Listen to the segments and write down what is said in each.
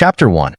Chapter 1.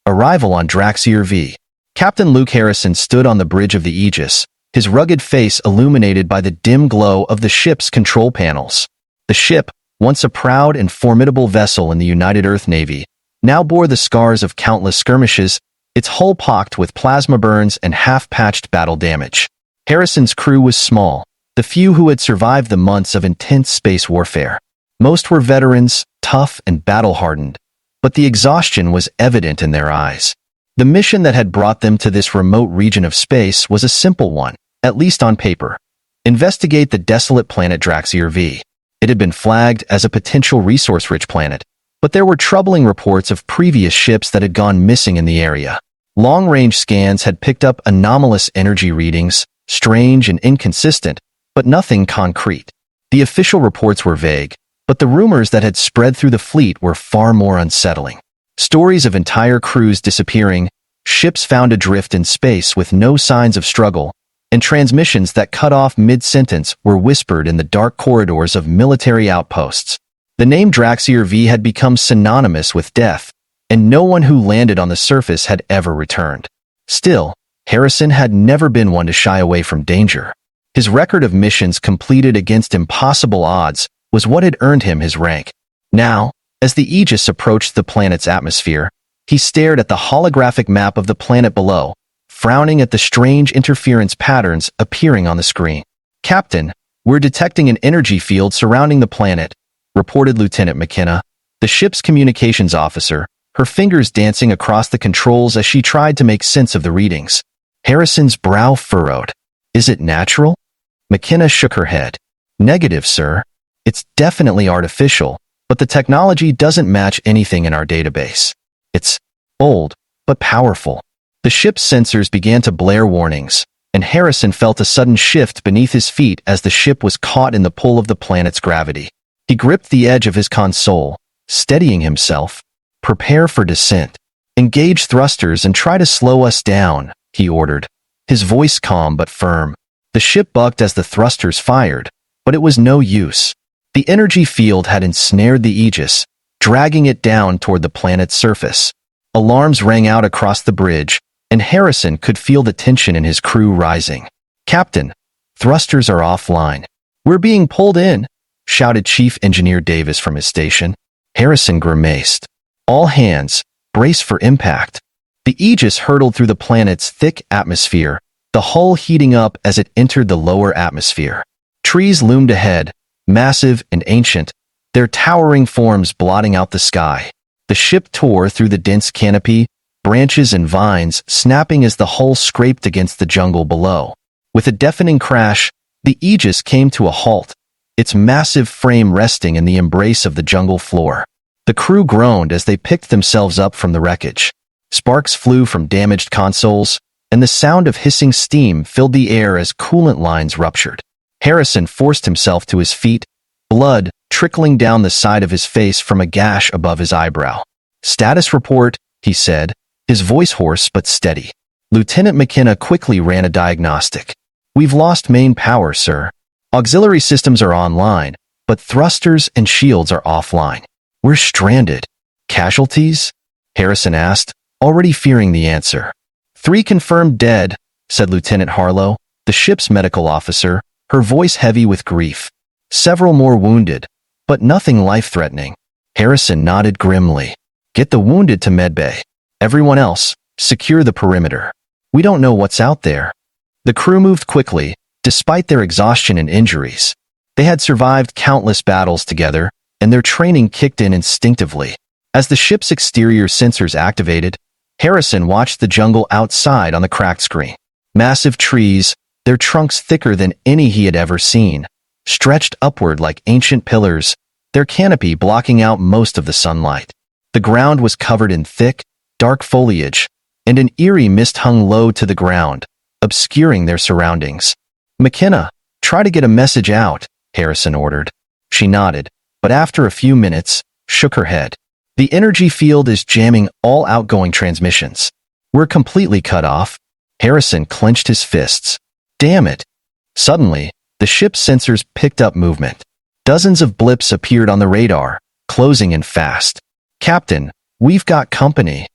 Arrival on Draxer V. Captain Luke Harrison stood on the bridge of the Aegis, his rugged face illuminated by the dim glow of the ship's control panels. The ship, once a proud and formidable vessel in the United Earth Navy, now bore the scars of countless skirmishes, its hull pocked with plasma burns and half-patched battle damage. Harrison's crew was small, the few who had survived the months of intense space warfare. Most were veterans, tough and battle-hardened, but the exhaustion was evident in their eyes. The mission that had brought them to this remote region of space was a simple one, at least on paper. Investigate the desolate planet Draxer V. It had been flagged as a potential resource-rich planet, but there were troubling reports of previous ships that had gone missing in the area. Long-range scans had picked up anomalous energy readings, strange and inconsistent, but nothing concrete. The official reports were vague, but the rumors that had spread through the fleet were far more unsettling. Stories of entire crews disappearing, ships found adrift in space with no signs of struggle, and transmissions that cut off mid-sentence were whispered in the dark corridors of military outposts. The name Draxer V had become synonymous with death, and no one who landed on the surface had ever returned. Still, Harrison had never been one to shy away from danger. His record of missions completed against impossible odds was what had earned him his rank. Now, as the Aegis approached the planet's atmosphere, he stared at the holographic map of the planet below, frowning at the strange interference patterns appearing on the screen. "Captain, we're detecting an energy field surrounding the planet," reported Lieutenant McKenna, the ship's communications officer, her fingers dancing across the controls as she tried to make sense of the readings. Harrison's brow furrowed. "Is it natural?" McKenna shook her head. "Negative, sir. It's definitely artificial, but the technology doesn't match anything in our database. It's old, but powerful." The ship's sensors began to blare warnings, and Harrison felt a sudden shift beneath his feet as the ship was caught in the pull of the planet's gravity. He gripped the edge of his console, steadying himself. "Prepare for descent. Engage thrusters and try to slow us down," he ordered, his voice calm but firm. The ship bucked as the thrusters fired, but it was no use. The energy field had ensnared the Aegis, dragging it down toward the planet's surface. Alarms rang out across the bridge, and Harrison could feel the tension in his crew rising. "Captain, thrusters are offline. We're being pulled in," shouted Chief Engineer Davis from his station. Harrison grimaced. "All hands, brace for impact." The Aegis hurtled through the planet's thick atmosphere, the hull heating up as it entered the lower atmosphere. Trees loomed ahead, massive and ancient, their towering forms blotting out the sky. The ship tore through the dense canopy, branches and vines snapping as the hull scraped against the jungle below. With a deafening crash, the Aegis came to a halt, its massive frame resting in the embrace of the jungle floor. The crew groaned as they picked themselves up from the wreckage. Sparks flew from damaged consoles, and the sound of hissing steam filled the air as coolant lines ruptured. Harrison forced himself to his feet, blood trickling down the side of his face from a gash above his eyebrow. "Status report," he said, his voice hoarse but steady. Lieutenant McKenna quickly ran a diagnostic. "We've lost main power, sir. Auxiliary systems are online, but thrusters and shields are offline. We're stranded." "Casualties?" Harrison asked, already fearing the answer. "3 confirmed dead," said Lieutenant Harlow, the ship's medical officer, her voice heavy with grief. "Several more wounded, but nothing life-threatening." Harrison nodded grimly. "Get the wounded to medbay. Everyone else, secure the perimeter. We don't know what's out there." The crew moved quickly, despite their exhaustion and injuries. They had survived countless battles together, and their training kicked in instinctively. As the ship's exterior sensors activated, Harrison watched the jungle outside on the cracked screen. Massive trees, their trunks thicker than any he had ever seen, stretched upward like ancient pillars, their canopy blocking out most of the sunlight. The ground was covered in thick, dark foliage, and an eerie mist hung low to the ground, obscuring their surroundings. "McKenna, try to get a message out," Harrison ordered. She nodded, but after a few minutes, shook her head. "The energy field is jamming all outgoing transmissions. We're completely cut off." Harrison clenched his fists. "Damn it." Suddenly, the ship's sensors picked up movement. Dozens of blips appeared on the radar, closing in fast. "Captain, "We've got company,"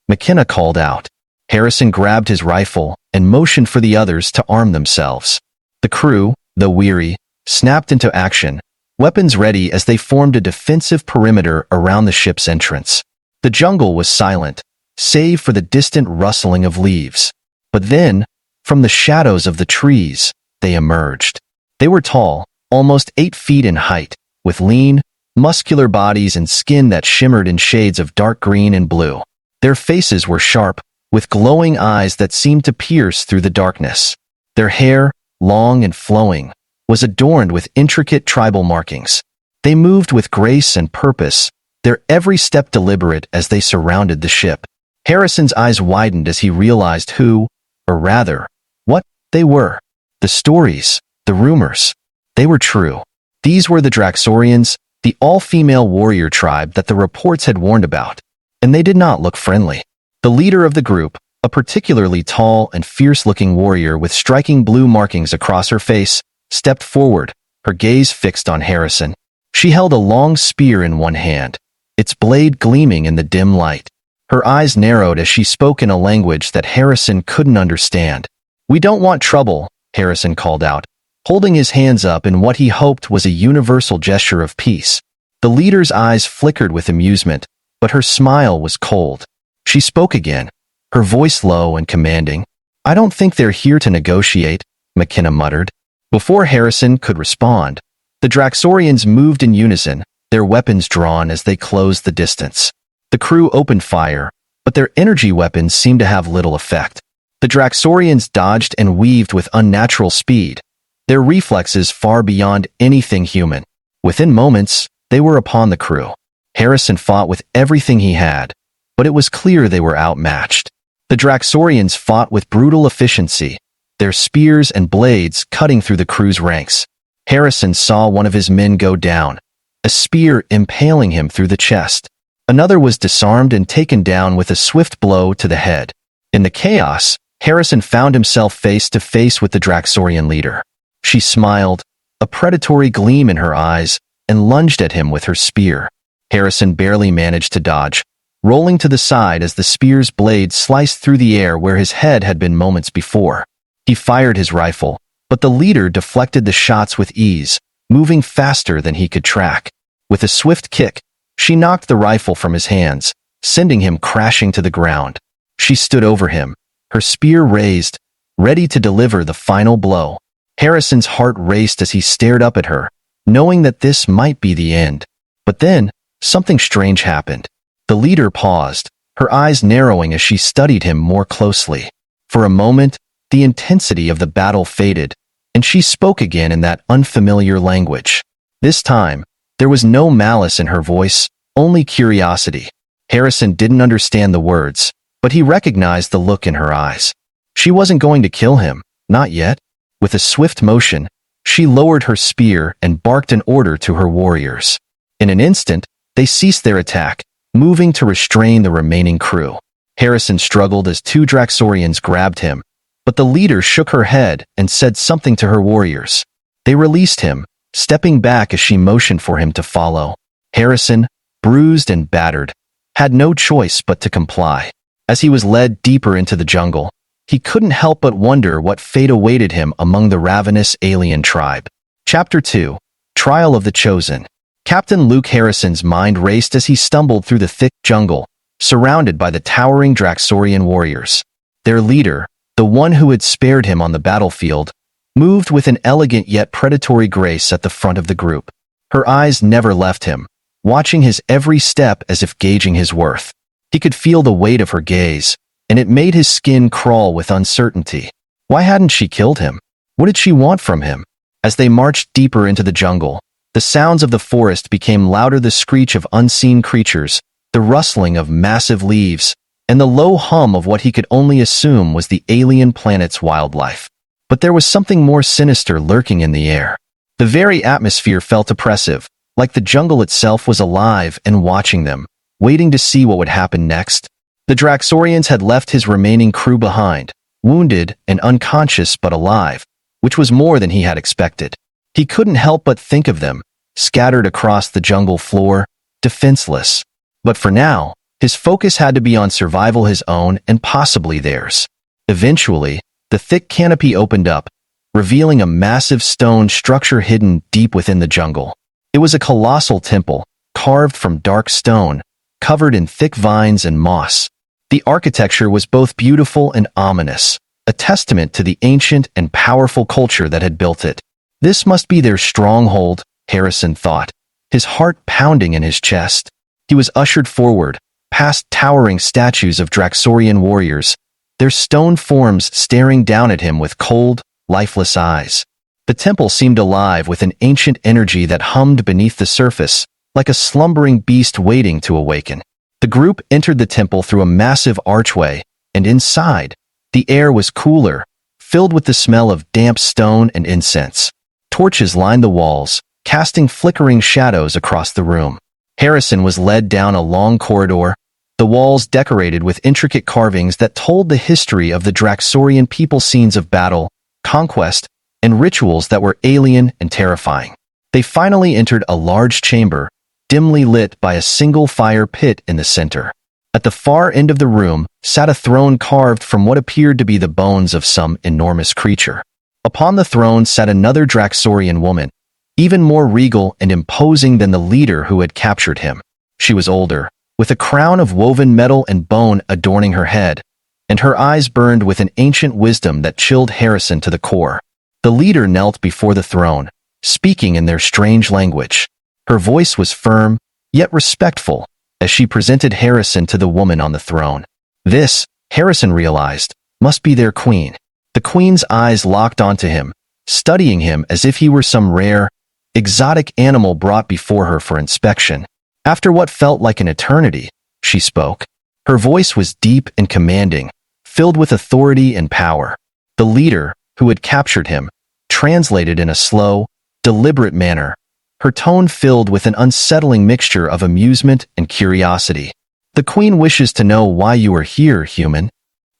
McKenna called out. Harrison grabbed his rifle and motioned for the others to arm themselves. The crew, though weary, snapped into action, weapons ready as they formed a defensive perimeter around the ship's entrance. The jungle was silent, save for the distant rustling of leaves. But then, from the shadows of the trees, they emerged. They were tall, almost 8 feet in height, with lean, muscular bodies and skin that shimmered in shades of dark green and blue. Their faces were sharp, with glowing eyes that seemed to pierce through the darkness. Their hair, long and flowing, was adorned with intricate tribal markings. They moved with grace and purpose, their every step deliberate as they surrounded the ship. Harrison's eyes widened as he realized who, or rather, what, they were. The stories, the rumors, they were true. These were the Draxorians, the all-female warrior tribe that the reports had warned about. And they did not look friendly. The leader of the group, a particularly tall and fierce-looking warrior with striking blue markings across her face, stepped forward, her gaze fixed on Harrison. She held a long spear in one hand, its blade gleaming in the dim light. Her eyes narrowed as she spoke in a language that Harrison couldn't understand. "We don't want trouble," Harrison called out, holding his hands up in what he hoped was a universal gesture of peace. The leader's eyes flickered with amusement, but her smile was cold. She spoke again, her voice low and commanding. "I don't think they're here to negotiate," McKenna muttered. Before Harrison could respond, the Draxorians moved in unison, their weapons drawn as they closed the distance. The crew opened fire, but their energy weapons seemed to have little effect. The Draxorians dodged and weaved with unnatural speed, their reflexes far beyond anything human. Within moments, they were upon the crew. Harrison fought with everything he had, but it was clear they were outmatched. The Draxorians fought with brutal efficiency, their spears and blades cutting through the crew's ranks. Harrison saw one of his men go down, a spear impaling him through the chest. Another was disarmed and taken down with a swift blow to the head. In the chaos, Harrison found himself face to face with the Draxorian leader. She smiled, a predatory gleam in her eyes, and lunged at him with her spear. Harrison barely managed to dodge, rolling to the side as the spear's blade sliced through the air where his head had been moments before. He fired his rifle, but the leader deflected the shots with ease, moving faster than he could track. With a swift kick, she knocked the rifle from his hands, sending him crashing to the ground. She stood over him, her spear raised, ready to deliver the final blow. Harrison's heart raced as he stared up at her, knowing that this might be the end. But then, something strange happened. The leader paused, her eyes narrowing as she studied him more closely. For a moment, the intensity of the battle faded, and she spoke again in that unfamiliar language. This time, there was no malice in her voice, only curiosity. Harrison didn't understand the words, but he recognized the look in her eyes. She wasn't going to kill him, not yet. With a swift motion, she lowered her spear and barked an order to her warriors. In an instant, they ceased their attack, moving to restrain the remaining crew. Harrison struggled as 2 Draxorians grabbed him, but the leader shook her head and said something to her warriors. They released him, stepping back as she motioned for him to follow. Harrison, bruised and battered, had no choice but to comply. As he was led deeper into the jungle, he couldn't help but wonder what fate awaited him among the ravenous alien tribe. Chapter 2, Trial of the Chosen. Captain Luke Harrison's mind raced as he stumbled through the thick jungle, surrounded by the towering Draxorian warriors. Their leader, the one who had spared him on the battlefield, moved with an elegant yet predatory grace at the front of the group. Her eyes never left him, watching his every step as if gauging his worth. He could feel the weight of her gaze, and it made his skin crawl with uncertainty. Why hadn't she killed him? What did she want from him? As they marched deeper into the jungle, the sounds of the forest became louder, the screech of unseen creatures, the rustling of massive leaves, and the low hum of what he could only assume was the alien planet's wildlife. But there was something more sinister lurking in the air. The very atmosphere felt oppressive, like the jungle itself was alive and watching them, waiting to see what would happen next. The Draxorians had left his remaining crew behind, wounded and unconscious but alive, which was more than he had expected. He couldn't help but think of them, scattered across the jungle floor, defenseless. But for now, His focus had to be on survival, his own and possibly theirs. Eventually, the thick canopy opened up, revealing a massive stone structure hidden deep within the jungle. It was a colossal temple, carved from dark stone, covered in thick vines and moss. The architecture was both beautiful and ominous, a testament to the ancient and powerful culture that had built it. This must be their stronghold, Harrison thought, his heart pounding in his chest. He was ushered forward, past towering statues of Draxorian warriors, their stone forms staring down at him with cold, lifeless eyes. The temple seemed alive with an ancient energy that hummed beneath the surface, like a slumbering beast waiting to awaken. The group entered the temple through a massive archway, and inside, the air was cooler, filled with the smell of damp stone and incense. Torches lined the walls, casting flickering shadows across the room. Harrison was led down a long corridor, the walls decorated with intricate carvings that told the history of the Draxorian people, scenes of battle, conquest, and rituals that were alien and terrifying. They finally entered a large chamber, dimly lit by a single fire pit in the center. At the far end of the room sat a throne carved from what appeared to be the bones of some enormous creature. Upon the throne sat another Draxorian woman, even more regal and imposing than the leader who had captured him. She was older, with a crown of woven metal and bone adorning her head, and her eyes burned with an ancient wisdom that chilled Harrison to the core. The leader knelt before the throne, speaking in their strange language. Her voice was firm, yet respectful, as she presented Harrison to the woman on the throne. This, Harrison realized, must be their queen. The queen's eyes locked onto him, studying him as if he were some rare, exotic animal brought before her for inspection. After what felt like an eternity, she spoke. Her voice was deep and commanding, filled with authority and power. The leader, who had captured him, translated in a slow, deliberate manner, her tone filled with an unsettling mixture of amusement and curiosity. "The queen wishes to know why you are here, human."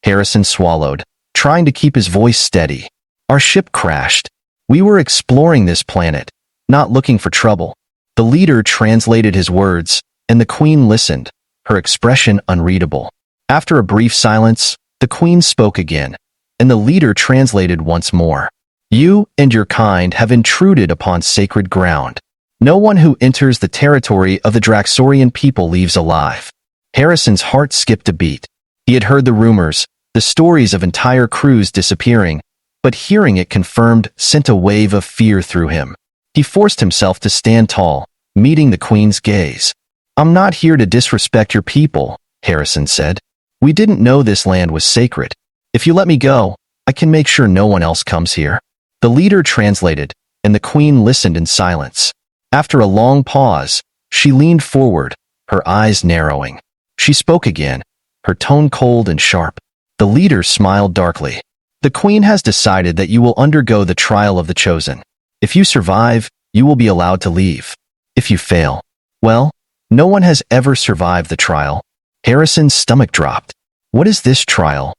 Harrison swallowed, trying to keep his voice steady. "Our ship crashed. We were exploring this planet, not looking for trouble." The leader translated his words, and the queen listened, her expression unreadable. After a brief silence, the queen spoke again, and the leader translated once more. "You and your kind have intruded upon sacred ground. No one who enters the territory of the Draxorian people leaves alive." Harrison's heart skipped a beat. He had heard the rumors, the stories of entire crews disappearing, but hearing it confirmed sent a wave of fear through him. He forced himself to stand tall, meeting the queen's gaze. "I'm not here to disrespect your people," Harrison said. "We didn't know this land was sacred. If you let me go, I can make sure no one else comes here." The leader translated, and the queen listened in silence. After a long pause, she leaned forward, her eyes narrowing. She spoke again, her tone cold and sharp. The leader smiled darkly. "The queen has decided that you will undergo the trial of the chosen. If you survive, you will be allowed to leave. If you fail, well, no one has ever survived the trial." Harrison's stomach dropped. "What is this trial?"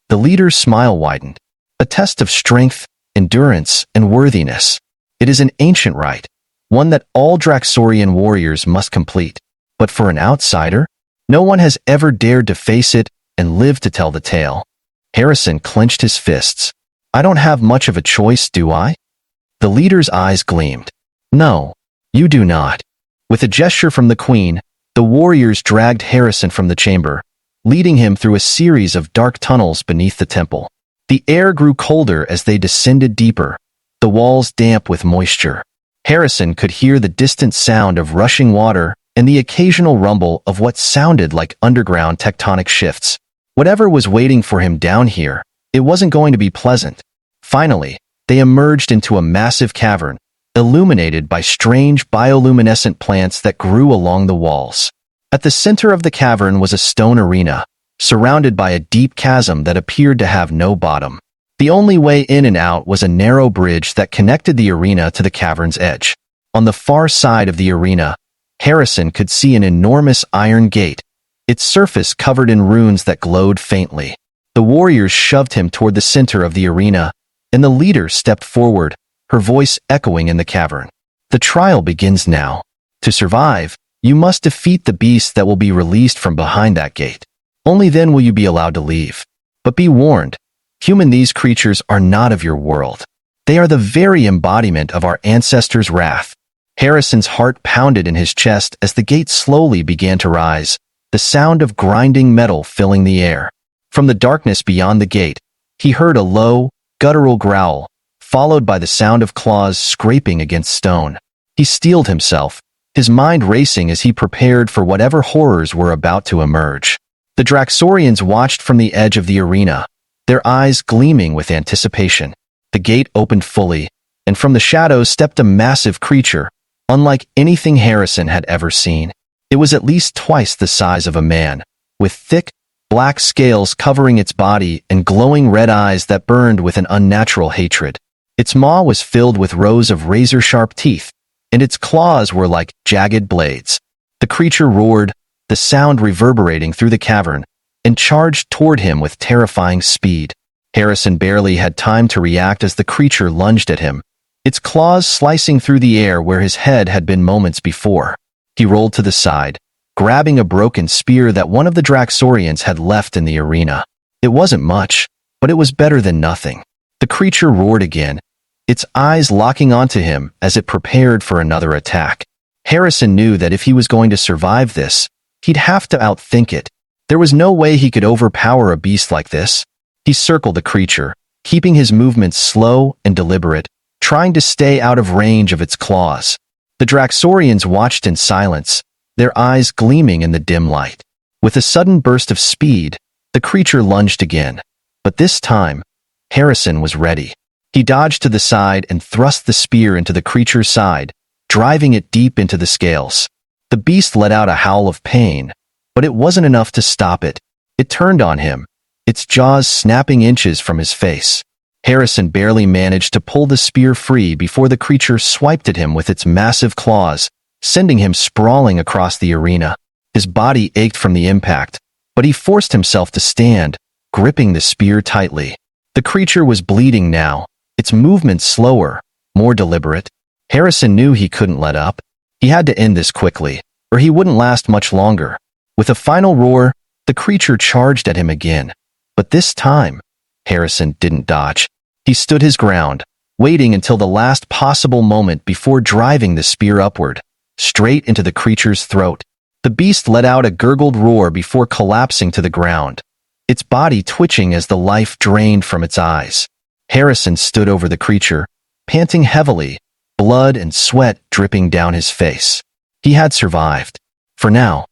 The leader's smile widened. "A test of strength, endurance, and worthiness. It is an ancient rite, one that all Draxorian warriors must complete. But for an outsider, no one has ever dared to face it and live to tell the tale." Harrison clenched his fists. "I don't have much of a choice, do I?" The leader's eyes gleamed. "No, you do not." With a gesture from the queen, the warriors dragged Harrison from the chamber, leading him through a series of dark tunnels beneath the temple. The air grew colder as they descended deeper, the walls damp with moisture. Harrison could hear the distant sound of rushing water and the occasional rumble of what sounded like underground tectonic shifts. Whatever was waiting for him down here, it wasn't going to be pleasant. Finally, they emerged into a massive cavern, illuminated by strange bioluminescent plants that grew along the walls. At the center of the cavern was a stone arena, surrounded by a deep chasm that appeared to have no bottom. The only way in and out was a narrow bridge that connected the arena to the cavern's edge. On the far side of the arena, Harrison could see an enormous iron gate, its surface covered in runes that glowed faintly. The warriors shoved him toward the center of the arena, and the leader stepped forward, her voice echoing in the cavern. "The trial begins now. To survive, You must defeat the beast that will be released from behind that gate. Only then will you be allowed to leave. But be warned, human, these creatures are not of your world. They are the very embodiment of our ancestors' wrath. Harrison's heart pounded in his chest as the gate slowly began to rise, the sound of grinding metal filling the air. From the darkness beyond the gate, he heard a low, guttural growl, followed by the sound of claws scraping against stone. He steeled himself, his mind racing as he prepared for whatever horrors were about to emerge. The Draxorians watched from the edge of the arena, their eyes gleaming with anticipation. The gate opened fully, and from the shadows stepped a massive creature, unlike anything Harrison had ever seen. It was at least twice the size of a man, with thick, black scales covering its body and glowing red eyes that burned with an unnatural hatred. Its maw was filled with rows of razor-sharp teeth, and its claws were like jagged blades. The creature roared, the sound reverberating through the cavern, and charged toward him with terrifying speed. Harrison barely had time to react as the creature lunged at him, its claws slicing through the air where his head had been moments before. He rolled to the side, grabbing a broken spear that one of the Draxorians had left in the arena. It wasn't much, but it was better than nothing. The creature roared again, its eyes locking onto him as it prepared for another attack. Harrison knew that if he was going to survive this, he'd have to outthink it. There was no way he could overpower a beast like this. He circled the creature, keeping his movements slow and deliberate, trying to stay out of range of its claws. The Draxorians watched in silence, their eyes gleaming in the dim light. With a sudden burst of speed, the creature lunged again. But this time, Harrison was ready. He dodged to the side and thrust the spear into the creature's side, driving it deep into the scales. The beast let out a howl of pain, but it wasn't enough to stop it. It turned on him, its jaws snapping inches from his face. Harrison barely managed to pull the spear free before the creature swiped at him with its massive claws, sending him sprawling across the arena. His body ached from the impact, but he forced himself to stand, gripping the spear tightly. The creature was bleeding now, its movements slower, more deliberate. Harrison knew he couldn't let up. He had to end this quickly, or he wouldn't last much longer. With a final roar, the creature charged at him again. But this time, Harrison didn't dodge. He stood his ground, waiting until the last possible moment before driving the spear upward, straight into the creature's throat. The beast let out a gurgled roar before collapsing to the ground, its body twitching as the life drained from its eyes. Harrison stood over the creature, panting heavily, blood and sweat dripping down his face. He had survived. For now.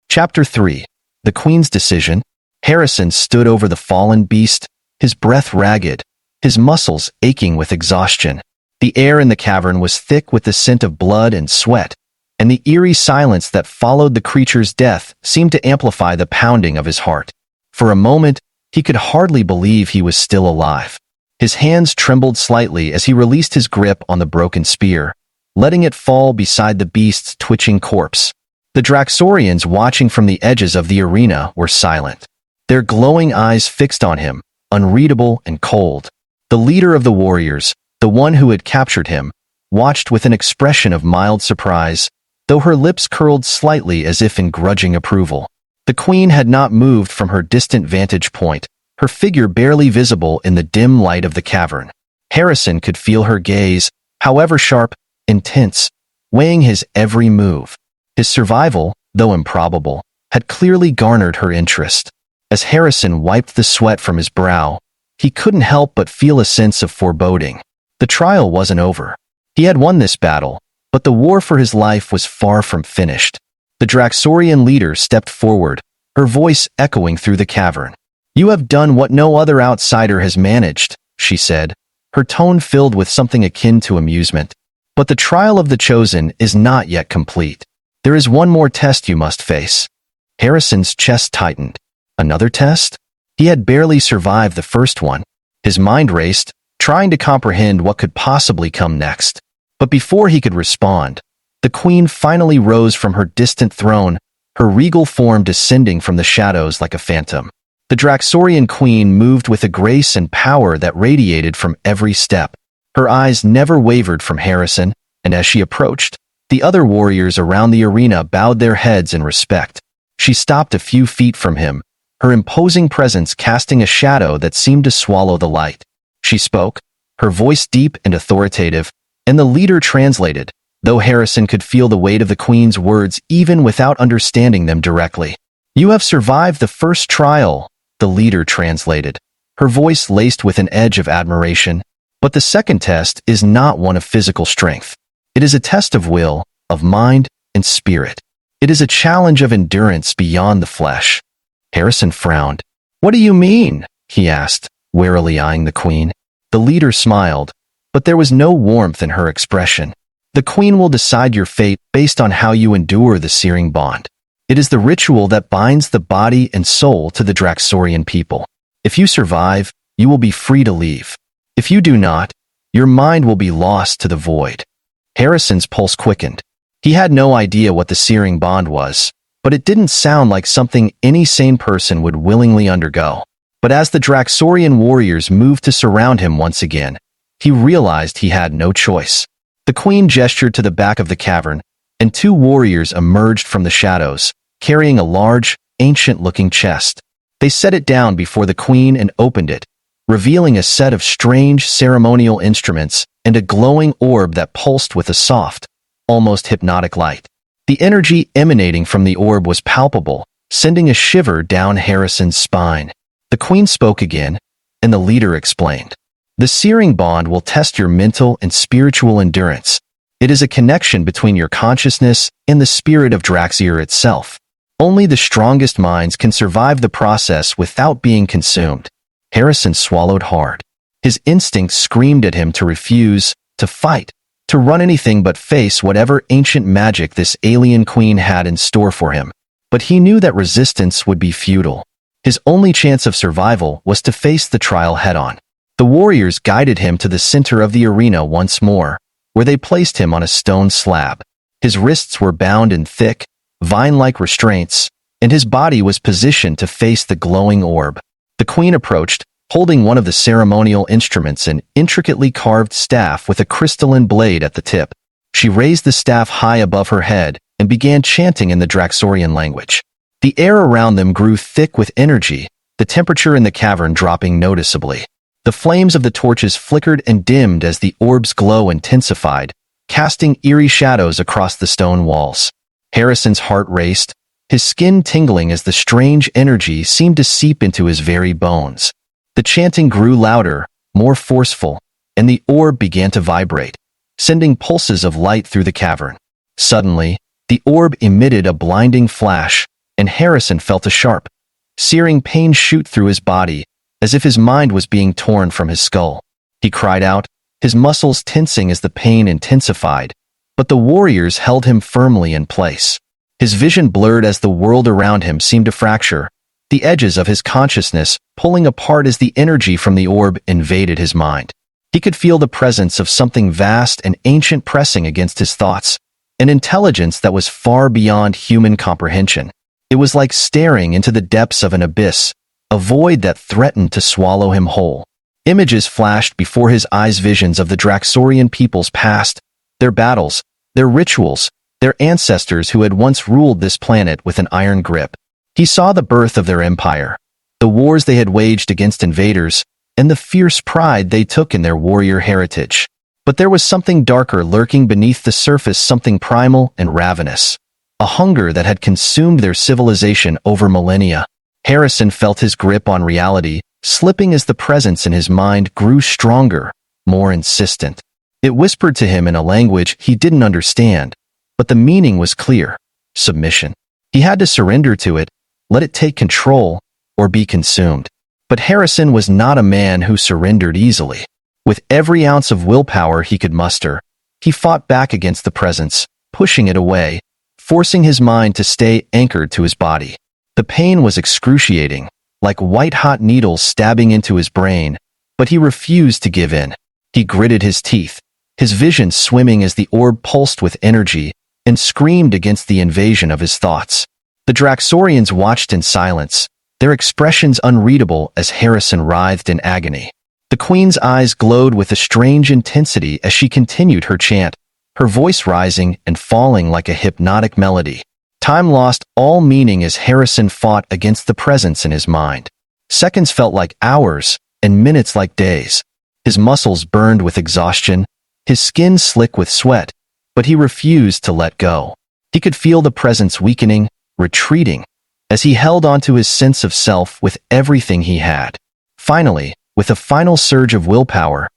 Chapter 3. The Queen's Decision. Harrison stood over the fallen beast, his breath ragged, his muscles aching with exhaustion. The air in the cavern was thick with the scent of blood and sweat, and the eerie silence that followed the creature's death seemed to amplify the pounding of his heart. For a moment, he could hardly believe he was still alive. His hands trembled slightly as he released his grip on the broken spear, letting it fall beside the beast's twitching corpse. The Draxorians watching from the edges of the arena were silent, their glowing eyes fixed on him, unreadable and cold. The leader of the warriors, the one who had captured him, watched with an expression of mild surprise, though her lips curled slightly as if in grudging approval. The queen had not moved from her distant vantage point, her figure barely visible in the dim light of the cavern. Harrison could feel her gaze, however sharp, intense, weighing his every move. His survival, though improbable, had clearly garnered her interest. As Harrison wiped the sweat from his brow, he couldn't help but feel a sense of foreboding. The trial wasn't over. He had won this battle, but the war for his life was far from finished. The Draxorian leader stepped forward, her voice echoing through the cavern. "You have done what no other outsider has managed," she said, her tone filled with something akin to amusement. "But the trial of the chosen is not yet complete. There is one more test you must face." Harrison's chest tightened. Another test? He had barely survived the first one. His mind raced, trying to comprehend what could possibly come next. But before he could respond, the queen finally rose from her distant throne, her regal form descending from the shadows like a phantom. The Draxorian queen moved with a grace and power that radiated from every step. Her eyes never wavered from Harrison, and as she approached, The other warriors around the arena bowed their heads in respect. She stopped a few feet from him, her imposing presence casting a shadow that seemed to swallow the light. She spoke, her voice deep and authoritative, and the leader translated, though Harrison could feel the weight of the queen's words even without understanding them directly. "You have survived the first trial," the leader translated, her voice laced with an edge of admiration. "But the second test is not one of physical strength. It is a test of will, of mind, and spirit. It is a challenge of endurance beyond the flesh." Harrison frowned. "What do you mean?" he asked, warily eyeing the queen. The leader smiled, but there was no warmth in her expression. "The queen will decide your fate based on how you endure the searing bond. It is the ritual that binds the body and soul to the Draxorian people. If you survive, you will be free to leave. If you do not, your mind will be lost to the void." Harrison's pulse quickened. He had no idea what the searing bond was, but it didn't sound like something any sane person would willingly undergo. But as the Draxorian warriors moved to surround him once again, he realized he had no choice. The queen gestured to the back of the cavern, and two warriors emerged from the shadows, carrying a large, ancient-looking chest. They set it down before the queen and opened it, revealing a set of strange ceremonial instruments and a glowing orb that pulsed with a soft, almost hypnotic light. The energy emanating from the orb was palpable, sending a shiver down Harrison's spine. The queen spoke again, and the leader explained. "The searing bond will test your mental and spiritual endurance. It is a connection between your consciousness and the spirit of Draxir itself. Only the strongest minds can survive the process without being consumed." Harrison swallowed hard. His instincts screamed at him to refuse, to fight, to run anything but face whatever ancient magic this alien queen had in store for him. But he knew that resistance would be futile. His only chance of survival was to face the trial head-on. The warriors guided him to the center of the arena once more, where they placed him on a stone slab. His wrists were bound in thick, vine-like restraints, and his body was positioned to face the glowing orb. The queen approached, holding one of the ceremonial instruments, an intricately carved staff with a crystalline blade at the tip. She raised the staff high above her head and began chanting in the Draxorian language. The air around them grew thick with energy, the temperature in the cavern dropping noticeably. The flames of the torches flickered and dimmed as the orb's glow intensified, casting eerie shadows across the stone walls. Harrison's heart raced, his skin tingling as the strange energy seemed to seep into his very bones. The chanting grew louder, more forceful, and the orb began to vibrate, sending pulses of light through the cavern. Suddenly, the orb emitted a blinding flash, and Harrison felt a sharp, searing pain shoot through his body, as if his mind was being torn from his skull. He cried out, his muscles tensing as the pain intensified, but the warriors held him firmly in place. His vision blurred as the world around him seemed to fracture, the edges of his consciousness pulling apart as the energy from the orb invaded his mind. He could feel the presence of something vast and ancient pressing against his thoughts, an intelligence that was far beyond human comprehension. It was like staring into the depths of an abyss, a void that threatened to swallow him whole. Images flashed before his eyes, visions of the Draxorian people's past, their battles, their rituals, their ancestors who had once ruled this planet with an iron grip. He saw the birth of their empire, the wars they had waged against invaders, and the fierce pride they took in their warrior heritage. But there was something darker lurking beneath the surface, something primal and ravenous, a hunger that had consumed their civilization over millennia. Harrison felt his grip on reality slipping as the presence in his mind grew stronger, more insistent. It whispered to him in a language he didn't understand, but the meaning was clear: submission. He had to surrender to it, let it take control, or be consumed. But Harrison was not a man who surrendered easily. With every ounce of willpower he could muster, he fought back against the presence, pushing it away, forcing his mind to stay anchored to his body. The pain was excruciating, like white-hot needles stabbing into his brain, but he refused to give in. He gritted his teeth, his vision swimming as the orb pulsed with energy and screamed against the invasion of his thoughts. The Draxorians watched in silence, their expressions unreadable as Harrison writhed in agony. The queen's eyes glowed with a strange intensity as she continued her chant, her voice rising and falling like a hypnotic melody. Time lost all meaning as Harrison fought against the presence in his mind. Seconds felt like hours, and minutes like days. His muscles burned with exhaustion, his skin slick with sweat, but he refused to let go. He could feel the presence weakening, retreating, as he held onto his sense of self with everything he had. Finally, with a final surge of willpower,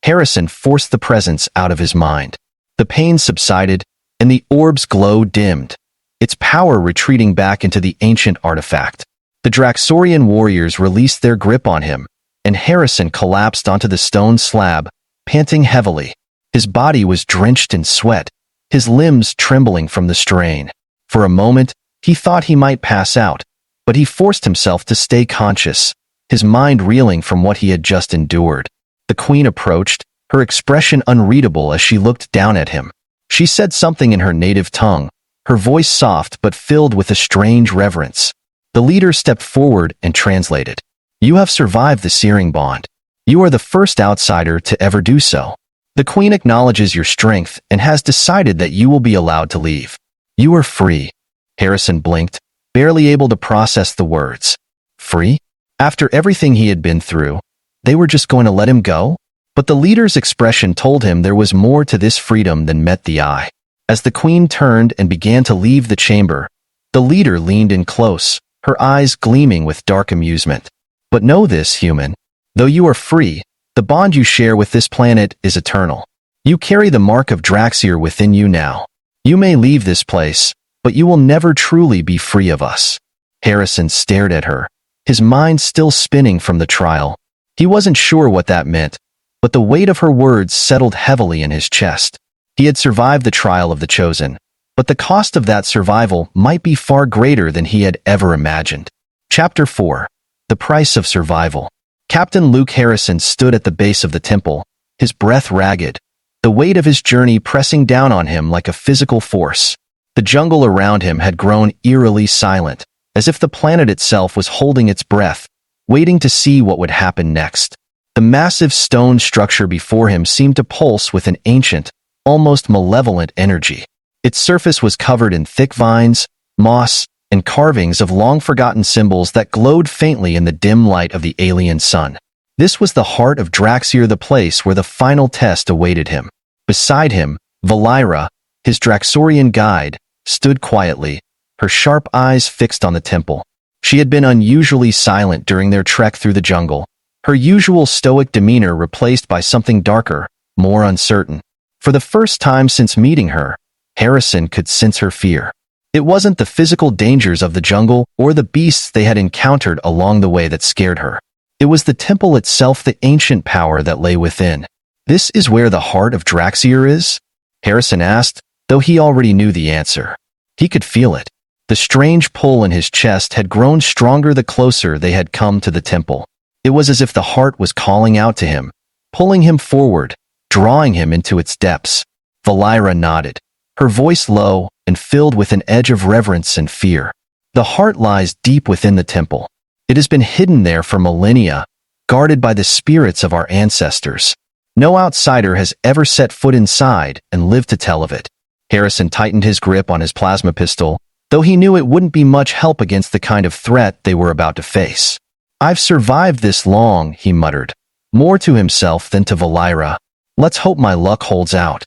Harrison forced the presence out of his mind. The pain subsided, and the orb's glow dimmed, its power retreating back into the ancient artifact. The Draxorian warriors released their grip on him, and Harrison collapsed onto the stone slab, panting heavily. His body was drenched in sweat, his limbs trembling from the strain. For a moment, he thought he might pass out, but he forced himself to stay conscious, his mind reeling from what he had just endured. The queen approached, her expression unreadable as she looked down at him. She said something in her native tongue, her voice soft but filled with a strange reverence. The leader stepped forward and translated. "You have survived the searing bond. You are the first outsider to ever do so. The queen acknowledges your strength and has decided that you will be allowed to leave. You are free." Harrison blinked, barely able to process the words. Free? After everything he had been through, they were just going to let him go? But the leader's expression told him there was more to this freedom than met the eye. As the queen turned and began to leave the chamber, the leader leaned in close, her eyes gleaming with dark amusement. "But know this, human. Though you are free, the bond you share with this planet is eternal. You carry the mark of Draxer within you now. You may leave this place, but you will never truly be free of us." Harrison stared at her, his mind still spinning from the trial. He wasn't sure what that meant, but the weight of her words settled heavily in his chest. He had survived the trial of the Chosen, but the cost of that survival might be far greater than he had ever imagined. Chapter 4. The Price of Survival. Captain Luke Harrison stood at the base of the temple, his breath ragged, the weight of his journey pressing down on him like a physical force. The jungle around him had grown eerily silent, as if the planet itself was holding its breath, waiting to see what would happen next. The massive stone structure before him seemed to pulse with an ancient, almost malevolent energy. Its surface was covered in thick vines, moss, and carvings of long-forgotten symbols that glowed faintly in the dim light of the alien sun. This was the heart of Draxer, the place where the final test awaited him. Beside him, Valira, his Draxorian guide, stood quietly, her sharp eyes fixed on the temple. She had been unusually silent during their trek through the jungle, her usual stoic demeanor replaced by something darker, more uncertain. For the first time since meeting her, Harrison could sense her fear. It wasn't the physical dangers of the jungle or the beasts they had encountered along the way that scared her. It was the temple itself, the ancient power that lay within. "This is where the heart of Draxer is?" Harrison asked, though he already knew the answer. He could feel it. The strange pull in his chest had grown stronger the closer they had come to the temple. It was as if the heart was calling out to him, pulling him forward, drawing him into its depths. Valira nodded, her voice low and filled with an edge of reverence and fear. "The heart lies deep within the temple. It has been hidden there for millennia, guarded by the spirits of our ancestors. No outsider has ever set foot inside and lived to tell of it." Harrison tightened his grip on his plasma pistol, though he knew it wouldn't be much help against the kind of threat they were about to face. "I've survived this long," he muttered, more to himself than to Valira. "Let's hope my luck holds out."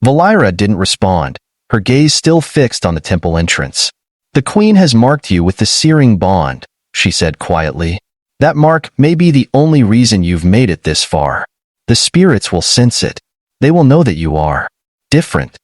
Valira didn't respond, her gaze still fixed on the temple entrance. "The queen has marked you with the searing bond," she said quietly. "That mark may be the only reason you've made it this far. The spirits will sense it. They will know that you are different."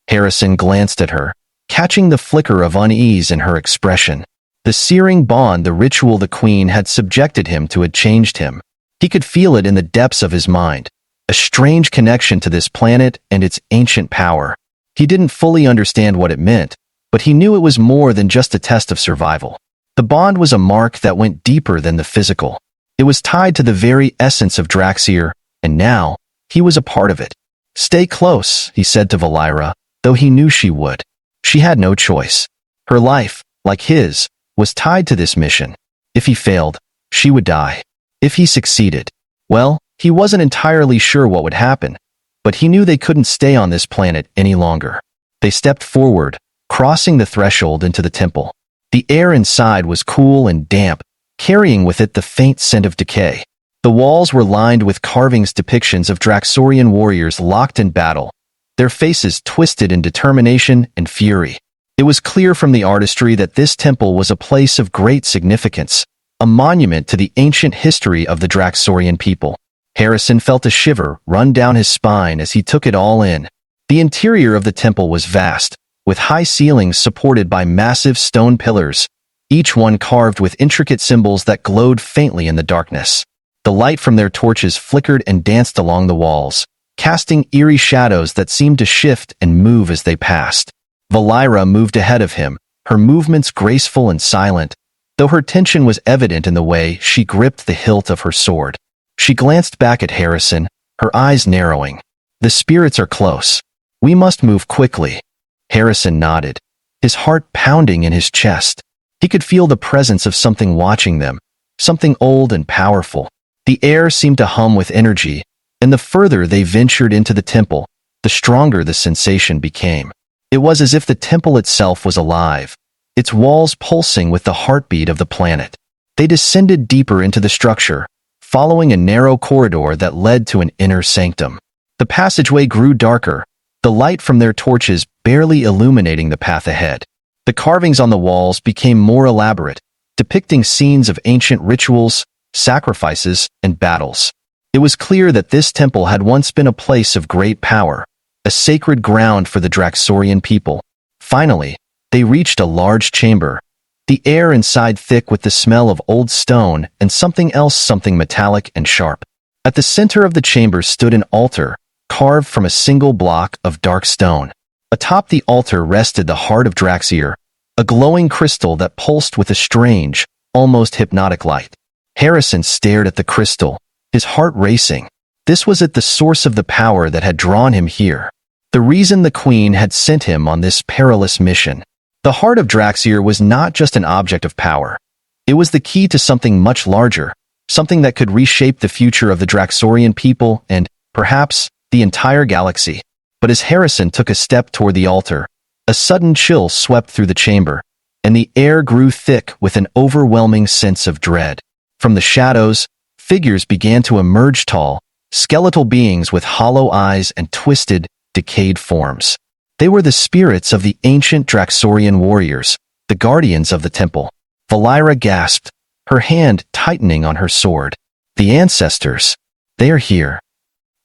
Harrison glanced at her, catching the flicker of unease in her expression. The searing bond, the ritual the queen had subjected him to, had changed him. He could feel it in the depths of his mind, a strange connection to this planet and its ancient power. He didn't fully understand what it meant, but he knew it was more than just a test of survival. The bond was a mark that went deeper than the physical. It was tied to the very essence of Draxer, and now, he was a part of it. "Stay close," he said to Valira, though he knew she would. She had no choice. Her life, like his, was tied to this mission. If he failed, she would die. If he succeeded, well, he wasn't entirely sure what would happen, but he knew they couldn't stay on this planet any longer. They stepped forward, crossing the threshold into the temple. The air inside was cool and damp, carrying with it the faint scent of decay. The walls were lined with carvings depictions of Draxorian warriors locked in battle, their faces twisted in determination and fury. It was clear from the artistry that this temple was a place of great significance, a monument to the ancient history of the Draxorian people. Harrison felt a shiver run down his spine as he took it all in. The interior of the temple was vast, with high ceilings supported by massive stone pillars, each one carved with intricate symbols that glowed faintly in the darkness. The light from their torches flickered and danced along the walls, casting eerie shadows that seemed to shift and move as they passed. Valira moved ahead of him, her movements graceful and silent, though her tension was evident in the way she gripped the hilt of her sword. She glanced back at Harrison, her eyes narrowing. "The spirits are close. We must move quickly." Harrison nodded, his heart pounding in his chest. He could feel the presence of something watching them, something old and powerful. The air seemed to hum with energy, and the further they ventured into the temple, the stronger the sensation became. It was as if the temple itself was alive, its walls pulsing with the heartbeat of the planet. They descended deeper into the structure, following a narrow corridor that led to an inner sanctum. The passageway grew darker, the light from their torches barely illuminating the path ahead. The carvings on the walls became more elaborate, depicting scenes of ancient rituals, sacrifices, and battles. It was clear that this temple had once been a place of great power, a sacred ground for the Draxorian people. Finally, they reached a large chamber, the air inside thick with the smell of old stone and something else, something metallic and sharp. At the center of the chamber stood an altar, carved from a single block of dark stone. Atop the altar rested the heart of Draxir, a glowing crystal that pulsed with a strange, almost hypnotic light. Harrison stared at the crystal, his heart racing. This was it, the source of the power that had drawn him here. The reason the Queen had sent him on this perilous mission. The heart of Draxir was not just an object of power. It was the key to something much larger, something that could reshape the future of the Draxorian people and, perhaps, the entire galaxy. But as Harrison took a step toward the altar, a sudden chill swept through the chamber, and the air grew thick with an overwhelming sense of dread. From the shadows, figures began to emerge, tall, skeletal beings with hollow eyes and twisted, decayed forms. They were the spirits of the ancient Draxorian warriors, the guardians of the temple. Valira gasped, her hand tightening on her sword. "The ancestors. They are here."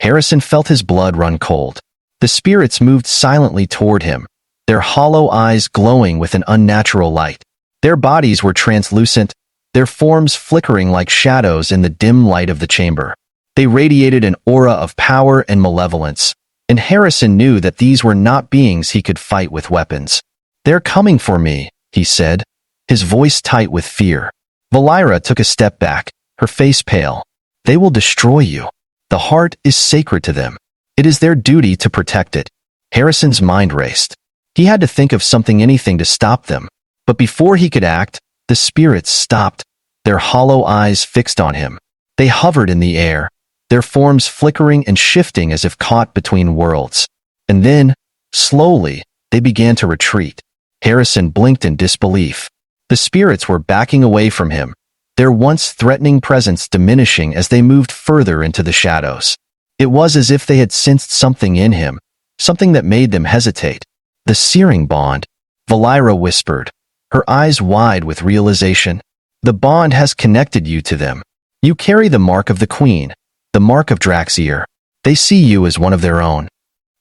Harrison felt his blood run cold. The spirits moved silently toward him, their hollow eyes glowing with an unnatural light. Their bodies were translucent, their forms flickering like shadows in the dim light of the chamber. They radiated an aura of power and malevolence, and Harrison knew that these were not beings he could fight with weapons. "They're coming for me," he said, his voice tight with fear. Valira took a step back, her face pale. "They will destroy you. The heart is sacred to them. It is their duty to protect it." Harrison's mind raced. He had to think of something, anything to stop them. But before he could act, the spirits stopped, their hollow eyes fixed on him. They hovered in the air, their forms flickering and shifting as if caught between worlds. And then, slowly, they began to retreat. Harrison blinked in disbelief. The spirits were backing away from him, their once threatening presence diminishing as they moved further into the shadows. It was as if they had sensed something in him, something that made them hesitate. "The searing bond," Valira whispered, her eyes wide with realization. "The bond has connected you to them. You carry the mark of the Queen, the mark of Draxir. They see you as one of their own."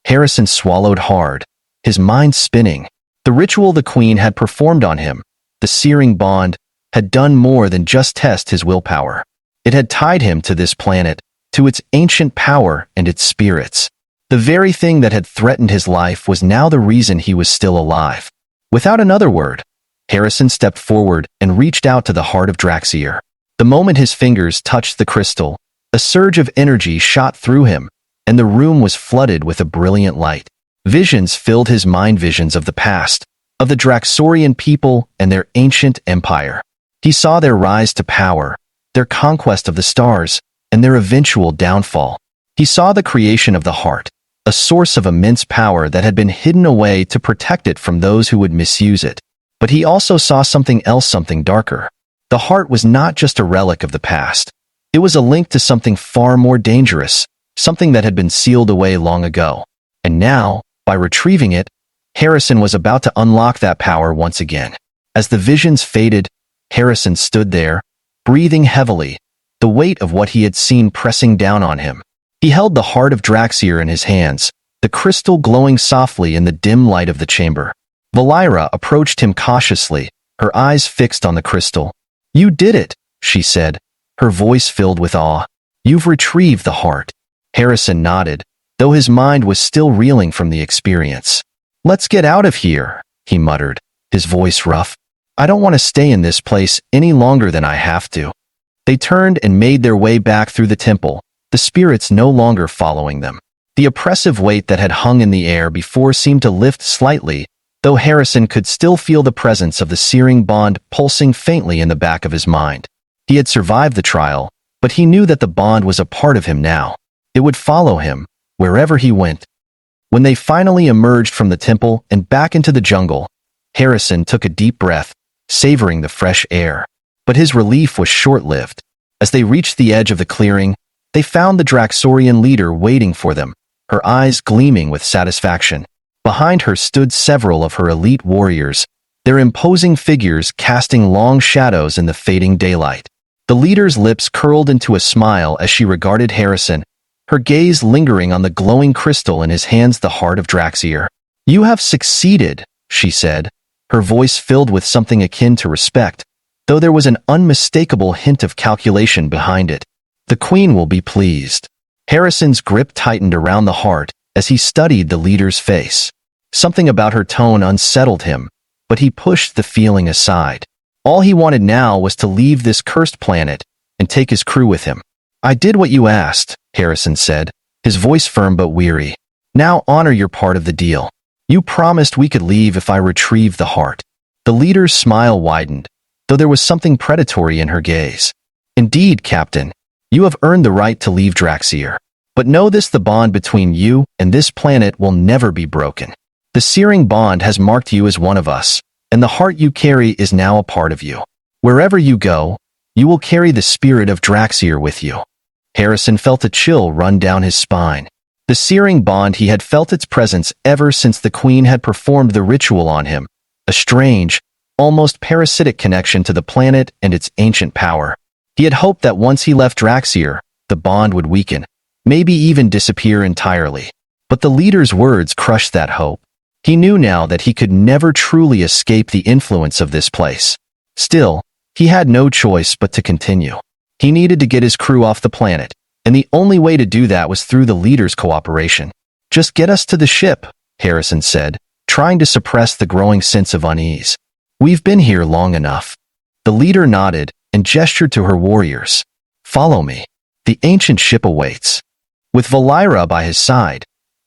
Harrison swallowed hard, his mind spinning. The ritual the Queen had performed on him, the searing bond, had done more than just test his willpower. It had tied him to this planet, to its ancient power and its spirits. The very thing that had threatened his life was now the reason he was still alive. Without another word, Harrison stepped forward and reached out to the heart of Draxir. The moment his fingers touched the crystal, a surge of energy shot through him, and the room was flooded with a brilliant light. Visions filled his mind, visions of the past, of the Draxorian people and their ancient empire. He saw their rise to power, their conquest of the stars, and their eventual downfall. He saw the creation of the heart, a source of immense power that had been hidden away to protect it from those who would misuse it. But he also saw something else, something darker. The heart was not just a relic of the past. It was a link to something far more dangerous, something that had been sealed away long ago. And now, by retrieving it, Harrison was about to unlock that power once again. As the visions faded, Harrison stood there, breathing heavily, the weight of what he had seen pressing down on him. He held the heart of Draxer in his hands, the crystal glowing softly in the dim light of the chamber. Valira approached him cautiously, her eyes fixed on the crystal. "You did it," she said, her voice filled with awe. "You've retrieved the heart." Harrison nodded, though his mind was still reeling from the experience. "Let's get out of here," he muttered, his voice rough. "I don't want to stay in this place any longer than I have to." They turned and made their way back through the temple, the spirits no longer following them. The oppressive weight that had hung in the air before seemed to lift slightly, though Harrison could still feel the presence of the searing bond pulsing faintly in the back of his mind. He had survived the trial, but he knew that the bond was a part of him now. It would follow him, wherever he went. When they finally emerged from the temple and back into the jungle, Harrison took a deep breath, savoring the fresh air. But his relief was short-lived. As they reached the edge of the clearing, they found the Draxorian leader waiting for them, her eyes gleaming with satisfaction. Behind her stood several of her elite warriors, their imposing figures casting long shadows in the fading daylight. The leader's lips curled into a smile as she regarded Harrison, her gaze lingering on the glowing crystal in his hands, the heart of Draxer. "You have succeeded," she said, her voice filled with something akin to respect, though there was an unmistakable hint of calculation behind it. "The Queen will be pleased." Harrison's grip tightened around the heart as he studied the leader's face. Something about her tone unsettled him, but he pushed the feeling aside. All he wanted now was to leave this cursed planet and take his crew with him. "I did what you asked," Harrison said, his voice firm but weary. "Now honor your part of the deal. You promised we could leave if I retrieved the heart." The leader's smile widened, though there was something predatory in her gaze. "Indeed, Captain, you have earned the right to leave Draxer. But know this, the bond between you and this planet will never be broken. The searing bond has marked you as one of us, and the heart you carry is now a part of you. Wherever you go, you will carry the spirit of Draxer with you." Harrison felt a chill run down his spine. The searing bond, he had felt its presence ever since the Queen had performed the ritual on him, a strange, almost parasitic connection to the planet and its ancient power. He had hoped that once he left Draxer, the bond would weaken, maybe even disappear entirely. But the leader's words crushed that hope. He knew now that he could never truly escape the influence of this place. Still, he had no choice but to continue. He needed to get his crew off the planet, and the only way to do that was through the leader's cooperation. "Just get us to the ship," Harrison said, trying to suppress the growing sense of unease. "We've been here long enough." The leader nodded and gestured to her warriors. "Follow me. The ancient ship awaits." With Valira by his side,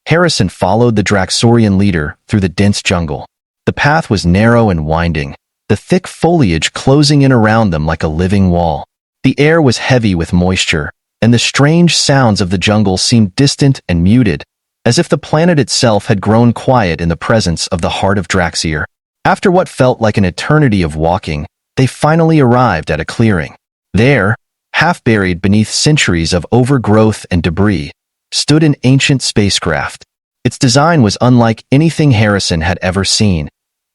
Harrison followed the Draxorian leader through the dense jungle. The path was narrow and winding, the thick foliage closing in around them like a living wall. The air was heavy with moisture, and the strange sounds of the jungle seemed distant and muted, as if the planet itself had grown quiet in the presence of the heart of Draxer. After what felt like an eternity of walking, they finally arrived at a clearing. There, half buried beneath centuries of overgrowth and debris, stood an ancient spacecraft. Its design was unlike anything Harrison had ever seen.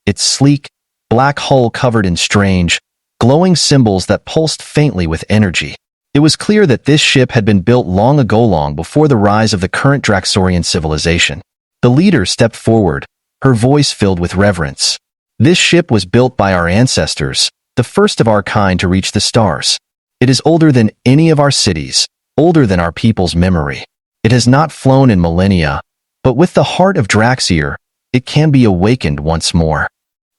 Its sleek, black hull covered in strange, glowing symbols that pulsed faintly with energy. It was clear that this ship had been built long ago, long before the rise of the current Draxorian civilization. The leader stepped forward, her voice filled with reverence. "This ship was built by our ancestors, the first of our kind to reach the stars. It is older than any of our cities, older than our people's memory. It has not flown in millennia, but with the heart of Draxer, it can be awakened once more."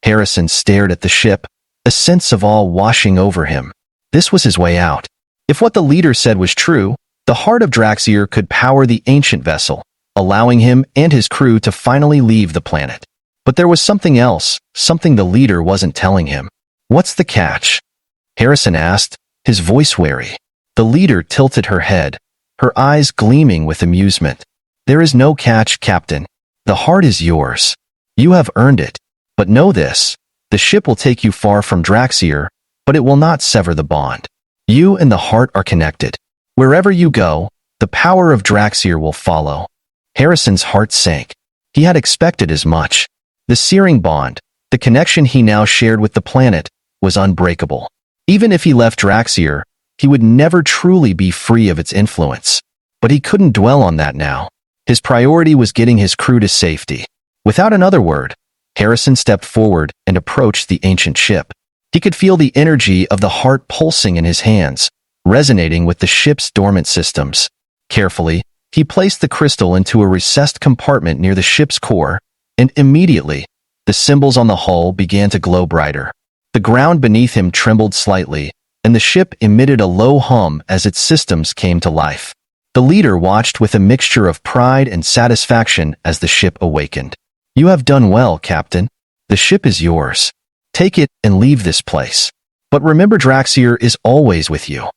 Harrison stared at the ship, a sense of awe washing over him. This was his way out. If what the leader said was true, the heart of Draxer could power the ancient vessel, allowing him and his crew to finally leave the planet. But there was something else, something the leader wasn't telling him. "What's the catch?" Harrison asked, his voice wary. The leader tilted her head, her eyes gleaming with amusement. There is no catch, Captain. The heart is yours. You have earned it. But know this, the ship will take you far from Draxir, but it will not sever the bond. You and the heart are connected. Wherever you go, the power of Draxir will follow. Harrison's heart sank. He had expected as much. The searing bond, the connection he now shared with the planet, was unbreakable. Even if he left Draxir, he would never truly be free of its influence. But he couldn't dwell on that now. His priority was getting his crew to safety. Without another word, Harrison stepped forward and approached the ancient ship. He could feel the energy of the heart pulsing in his hands, resonating with the ship's dormant systems. Carefully, he placed the crystal into a recessed compartment near the ship's core, and immediately, the symbols on the hull began to glow brighter. The ground beneath him trembled slightly, and the ship emitted a low hum as its systems came to life. The leader watched with a mixture of pride and satisfaction as the ship awakened. You have done well, Captain. The ship is yours. Take it and leave this place. But remember, Draxir is always with you.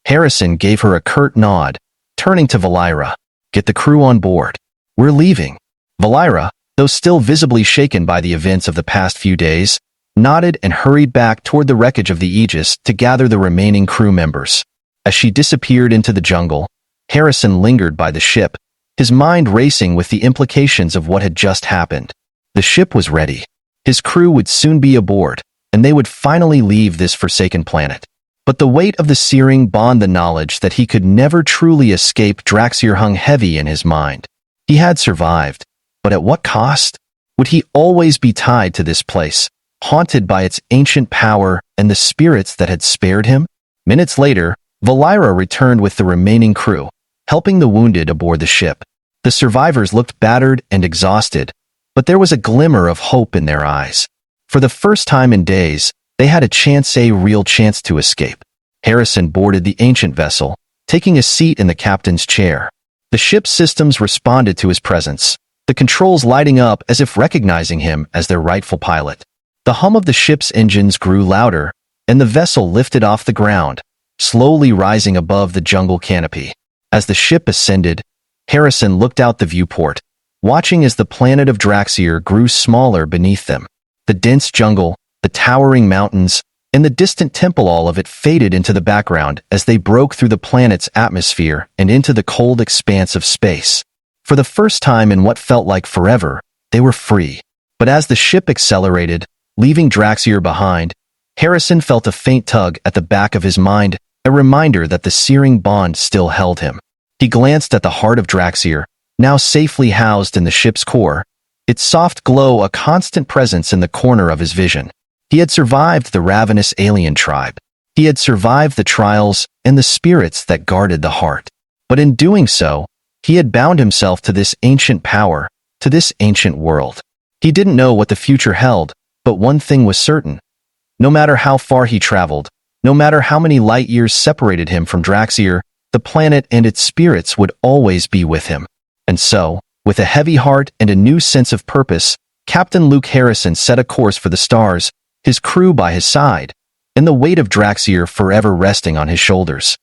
Harrison gave her a curt nod, turning to Valira. Get the crew on board. We're leaving. Valira, though still visibly shaken by the events of the past few days, nodded and hurried back toward the wreckage of the Aegis to gather the remaining crew members. As she disappeared into the jungle, Harrison lingered by the ship, his mind racing with the implications of what had just happened. The ship was ready. His crew would soon be aboard, and they would finally leave this forsaken planet. But the weight of the searing bond, the knowledge that he could never truly escape Draxir, hung heavy in his mind. He had survived, but at what cost? Would he always be tied to this place, haunted by its ancient power and the spirits that had spared him? Minutes later, Valira returned with the remaining crew, helping the wounded aboard the ship. The survivors looked battered and exhausted, but there was a glimmer of hope in their eyes. For the first time in days, they had a real chance to escape. Harrison boarded the ancient vessel, taking a seat in the captain's chair. The ship's systems responded to his presence, the controls lighting up as if recognizing him as their rightful pilot. The hum of the ship's engines grew louder, and the vessel lifted off the ground, slowly rising above the jungle canopy. As the ship ascended, Harrison looked out the viewport, watching as the planet of Draxir grew smaller beneath them. The dense jungle, the towering mountains, and the distant temple, all of it faded into the background as they broke through the planet's atmosphere and into the cold expanse of space. For the first time in what felt like forever, they were free. But as the ship accelerated, leaving Draxir behind, Harrison felt a faint tug at the back of his mind, a reminder that the searing bond still held him. He glanced at the heart of Draxir, now safely housed in the ship's core, its soft glow a constant presence in the corner of his vision. He had survived the Ravenous alien tribe. He had survived the trials and the spirits that guarded the heart. But in doing so, he had bound himself to this ancient power, to this ancient world. He didn't know what the future held, but one thing was certain. No matter how far he traveled, no matter how many light years separated him from Draxir, the planet and its spirits would always be with him. And so, with a heavy heart and a new sense of purpose, Captain Luke Harrison set a course for the stars, his crew by his side, and the weight of Draxir forever resting on his shoulders.